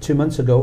2 months ago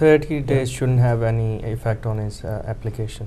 30 days shouldn't have any effect on his application.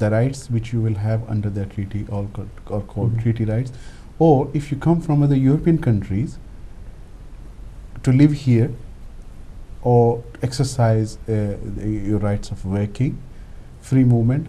the rights which you will have under that treaty are called treaty rights. Or if you come from other European countries to live here or exercise your rights of working, free movement,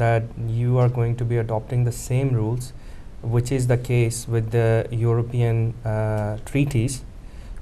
that you are going to be adopting the same rules, which is the case with the European treaties.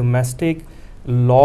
domestic law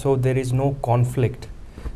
so there is no conflict.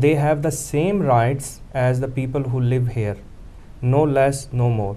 they have the same rights as the people who live here, no less no more,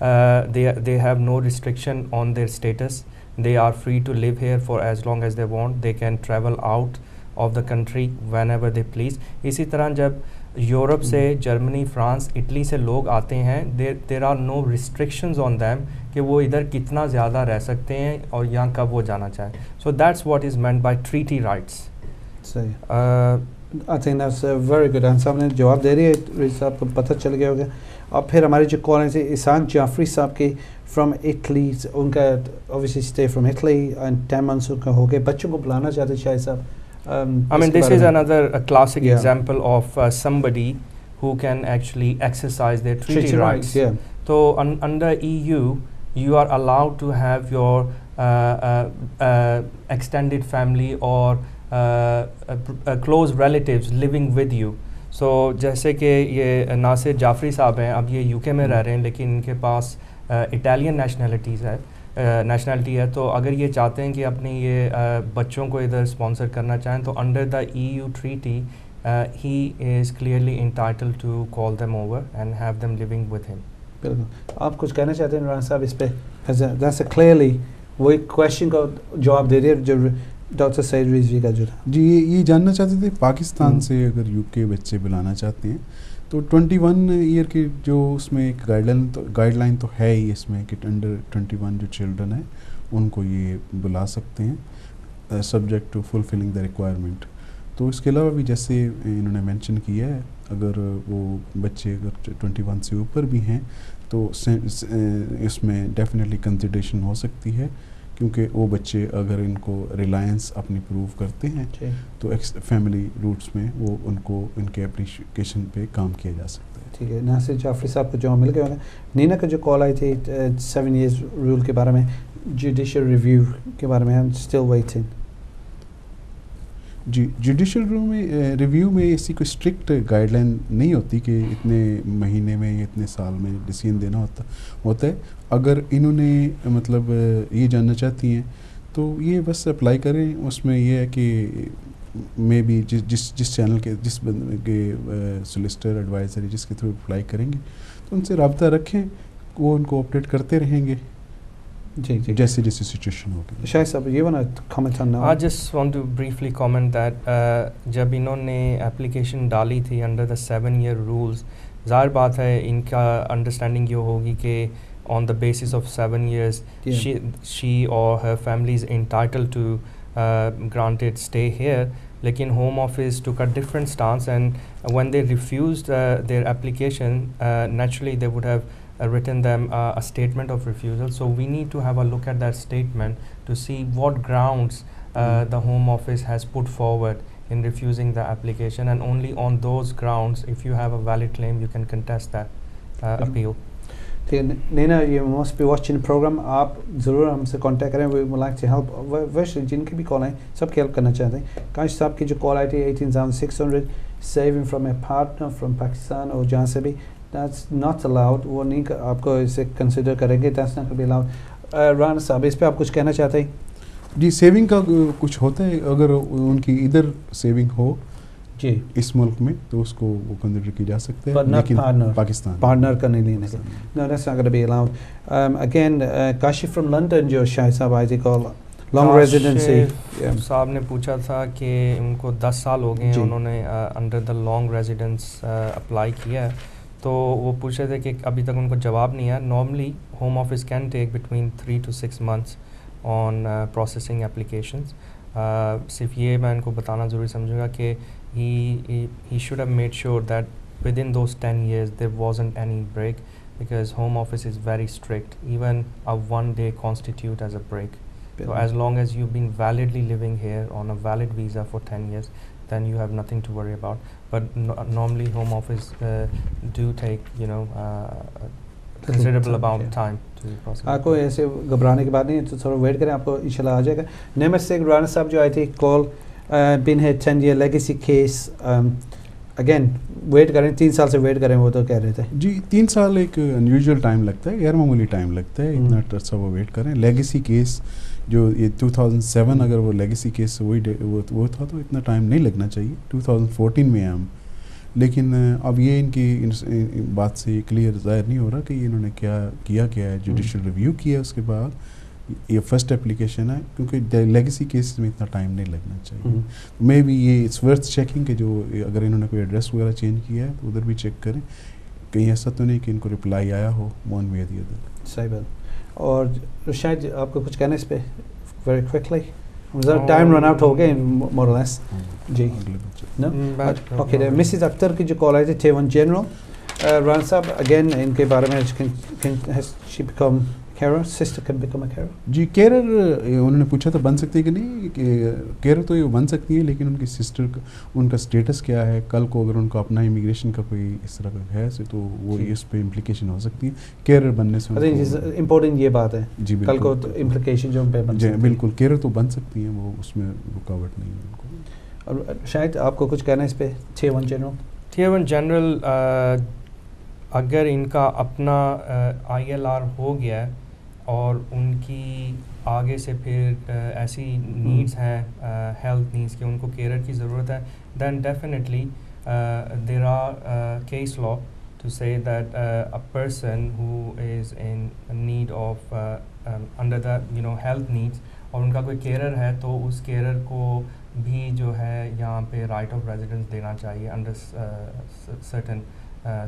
they have no restriction on their status. They are free to live here for as long as they want. They can travel out of the country whenever they please. اسی طرح جب Europe سے Germany France Italy سے لوگ آتے ہیں there are no restrictions on them کہ وہ ادھر کتنا زیادہ رہ سکتے ہیں اور یہاں کب وہ جانا چاہیں. So that's what is meant by treaty rights. I think that's a very good answer. آپ نے جواب دے رہی ہے رئیس صاحب کو پتہ چل گیا ہوگا. اور پھر ہمارے جو کال ہیں احسان جعفری صاحب کے فرام اٹلی, ان کا obviously stay from Italy and 10 months ان کا ہو گئے, بچوں کو بلانا چاہتے ہیں شاہد صاحب. I mean, this is another classic example of somebody who can actually exercise their treaty rights. So under EU, you are allowed to have your extended family or close relatives living with you. So جیسے کہ یہ ناصر جعفری صاحب ہیں, اب یہ UK میں رہ رہے ہیں لیکن ان کے پاس اٹالین نیشنلٹی ہے, تو اگر یہ چاہتے ہیں کہ اپنی یہ بچوں کو ادھر اسپانسر کرنا چاہیں تو under the EU treaty he is clearly entitled to call them over and have them living with him. بالکل. آپ کچھ کہنا چاہتے ہیں عمران صاحب اس پہ؟ that's clearly وہی کویشچن کا جواب دے رہی ہے جو ڈاکٹر سعید رضوی کا جو تھا. جی یہ جاننا چاہتے تھے پاکستان سے اگر UK بچے بلانا چاہتے ہیں تو 21 ایئر کی جو اس میں ایک گائیڈ لائن تو ہے ہی اس میں کہ انڈر 21 جو چلڈرن ہیں ان کو یہ بلا سکتے ہیں subject to fulfilling the requirement. تو اس کے علاوہ بھی جیسے انہوں نے مینشن کیا ہے اگر وہ بچے اگر 21 سے اوپر بھی ہیں تو اس میں ڈیفینیٹلی کنسیڈریشن ہو سکتی ہے, کیونکہ وہ بچے اگر ان کو ریلائنس اپنی پروو کرتے ہیں تو فیملی روٹس میں وہ ان کو ان کے اپلیکیشن پہ کام کیا جا سکتا ہے. ٹھیک ہے. ناصر جعفری صاحب کو جو مل گیا ہوگا. نینا کا جو کال آئی تھی 7 years رول کے بارے میں, جوڈیشل ریویو کے بارے میں, اسٹل ویٹنگ. جی جوڈیشل ریویو میں ایسی کوئی اسٹرکٹ گائیڈ لائن نہیں ہوتی کہ اتنے مہینے میں یا اتنے سال میں ڈیسیژن دینا ہوتا ہے. اگر انہوں نے مطلب یہ جاننا چاہتی ہیں تو یہ بس اپلائی کریں. اس میں یہ ہے کہ مے بی جس چینل کے جس بندے کے سولیسٹر ایڈوائزر جس کے تھرو اپلائی کریں گے تو ان سے رابطہ رکھیں, وہ ان کو اپڈیٹ کرتے رہیں گے جی جیسے سچویشن ہوگی. شاہد صاحب یہ وانا comment on I just want to briefly comment that جب انہوں نے اپلیکیشن ڈالی تھی انڈر دا 7 year رولز, ظاہر بات ہے ان کا انڈرسٹینڈنگ یہ ہوگی کہ on the basis of 7 years she or her family is entitled to granted stay here. Lekin Home Office took a different stance, and when they refused their application, naturally they would have written them a statement of refusal. So we need to have a look at that statement to see what grounds the Home Office has put forward in refusing the application, and only on those grounds, if you have a valid claim, you can contest that appeal. نینا you must be watching program, آپ ضرور ہم سے contact کریں. We would like to help. ویسے جن کی بھی کال آئیں سب کی ہیلپ کرنا چاہتے ہیں. کاش صاحب کی جو کال آئی تھی 18,600 saving from a partner from Pakistan اور جہاں سے بھی, دیٹس ناٹ الاؤڈ. وہ نہیں آپ کو اسے کنسیڈر کریں گے, that's not be allowed. Rana صاحب اس پہ آپ کچھ کہنا چاہتے ہیں؟ جی سیونگ کا کچھ ہوتا ہے, اگر ان کی ادھر سیونگ ہو جی اس ملک میں تو اس کو وہ کنسیڈر کی جا سکتے ہیں, لیکن پاکستان پارٹنر کا نہیں لینے. No, that's not going to be allowed. Again, Kashif from London جو شاہد صاحب آئی تھی کال, لانگ ریزیڈنسی. صاحب نے پوچھا تھا کہ ان کو 10 سال ہو گئے ہیں, انہوں نے under the long residence apply کیا ہے, تو وہ پوچھ رہے تھے کہ ابھی تک ان کو جواب نہیں ہے. Normally home office can take between 3 to 6 months on processing applications. صرف یہ میں ان کو بتانا ضروری سمجھوں گا کہ he should have made sure that within those 10 years there wasn't any break, because Home Office is very strict. Even a 1 day constitute as a break. So as long as you've been validly living here on a valid visa for 10 years, then you have nothing to worry about. But normally Home Office do take considerable amount of time to process. آپ کو ایسے گھبرانے کی بات نہیں ہے, تو تھوڑا ویٹ کریں, آپ کو انشاءاللہ آ جائے گا. نعمت سے رانا صاحب جو آئی تھی call, been here 10 year legacy case, again wait کریں, 3 سال سے ویٹ کریں, وہ تو کہہ رہے تھے. جی 3 سال ایک انیوژل ٹائم لگتا ہے, غیر معمولی ٹائم لگتا ہے, اتنا عرصہ وہ ویٹ کریں. لیگیسی کیس جو یہ 2007 اگر وہ لیگیسی کیس وہ تھا تو اتنا ٹائم نہیں لگنا چاہیے. 2014 میں ہم لیکن اب یہ ان کی بات سے کلیئر ظاہر نہیں ہو رہا کہ انہوں نے کیا ہے. جوڈیشل ریویو کیا اس کے بعد یہ فرسٹ اپلیکیشن ہے, کیونکہ لیگیسی کیسز میں اتنا ٹائم نہیں لگنا چاہیے. مے بی یہ اٹس ورتھ چیکنگ کہ جو اگر انہوں نے کوئی ایڈریس وغیرہ چینج کیا ہے تو ادھر بھی چیک کریں, کہیں ایسا تو نہیں کہ ان کو رپلائی آیا ہو ون وے دی ادر. صحیح بات. اور شاید آپ کو کچھ کہنا اس پہ very quickly, time run out ہو گئے مور اور لیس. جی اوکے, مسز اختر کی جو کال آئی تھی تھے جنرل ران صاحب, اگین ان کے بارے میں she become carer, sister can become a carer. جی کیئرر انہوں نے پوچھا تھا بن سکتی ہے کہ نہیں, کہ کیئرر تو یہ بن سکتی ہے, لیکن ان کی سسٹر کا ان کا اسٹیٹس کیا ہے, کل کو اگر ان کو اپنا امیگریشن کا کوئی اس طرح کا ہے تو وہ اس پہ امپلیکیشن ہو سکتی ہے کیئرر بننے سے. امپورٹنٹ یہ بات ہے جی کل کو امپلیکیشن جو جی بالکل کیئرر تو بن سکتی ہیں, وہ اس میں رکاوٹ نہیں ہے ان کو. اور شاید آپ کو کچھ کہنا ہے اس پہ Tier 1 جنرل اگر ان کا اپنا ILR ہو گیا ہے اور ان کی آگے سے پھر ایسی نیڈس ہیں ہیلتھ نیڈس کہ ان کو کیئرر کی ضرورت ہے, then definitely there are case law to say that a person who is in need of under the health needs اور ان کا کوئی کیئرر ہے تو اس کیئرر کو بھی جو ہے یہاں پہ رائٹ آف ریزیڈنس دینا چاہیے انڈر سرٹن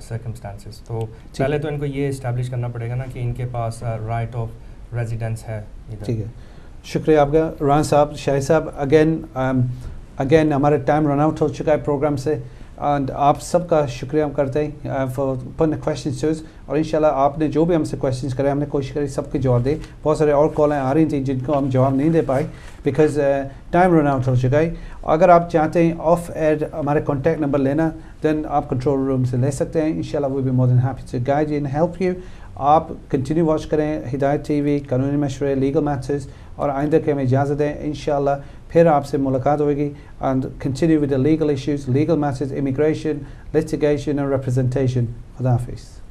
سرکمسٹانسز. تو پہلے تو ان کو یہ اسٹیبلش کرنا پڑے گا نا کہ ان کے پاس رائٹ آف ریزیڈنس ہے. ٹھیک ہے, شکریہ آپ کا ران صاحب. شاہد صاحب اگین ہمارا ٹائم رن آؤٹ ہو چکا ہے پروگرام سے, اینڈ آپ سب کا شکریہ ہم کرتے ہیں فار پٹنگ کویشچنز, اور انشاءاللہ آپ نے جو بھی ہم سے کویشچنز کرے ہم نے کوشش کری سب کے جواب دے. بہت سارے اور کالیں آ رہی تھیں جن کو ہم جواب نہیں دے پائے بیکاز ٹائم رن آؤٹ ہو چکا ہے. اگر آپ چاہتے ہیں آف ایئر ہمارے کانٹیکٹ نمبر لینا دین آپ کنٹرول روم سے لے سکتے ہیں. انشاءاللہ we be more than happy to guide you and help you. آپ کنٹینیو واچ کریں ہدایت ٹی وی, قانونی مشورے, لیگل میٹرز, اور آئندہ کے ہمیں اجازت دیں. انشاءاللہ پھر آپ سے ملاقات ہوئے گی and continue with the legal issues, legal matters, immigration, litigation and representation. خدا حافظ.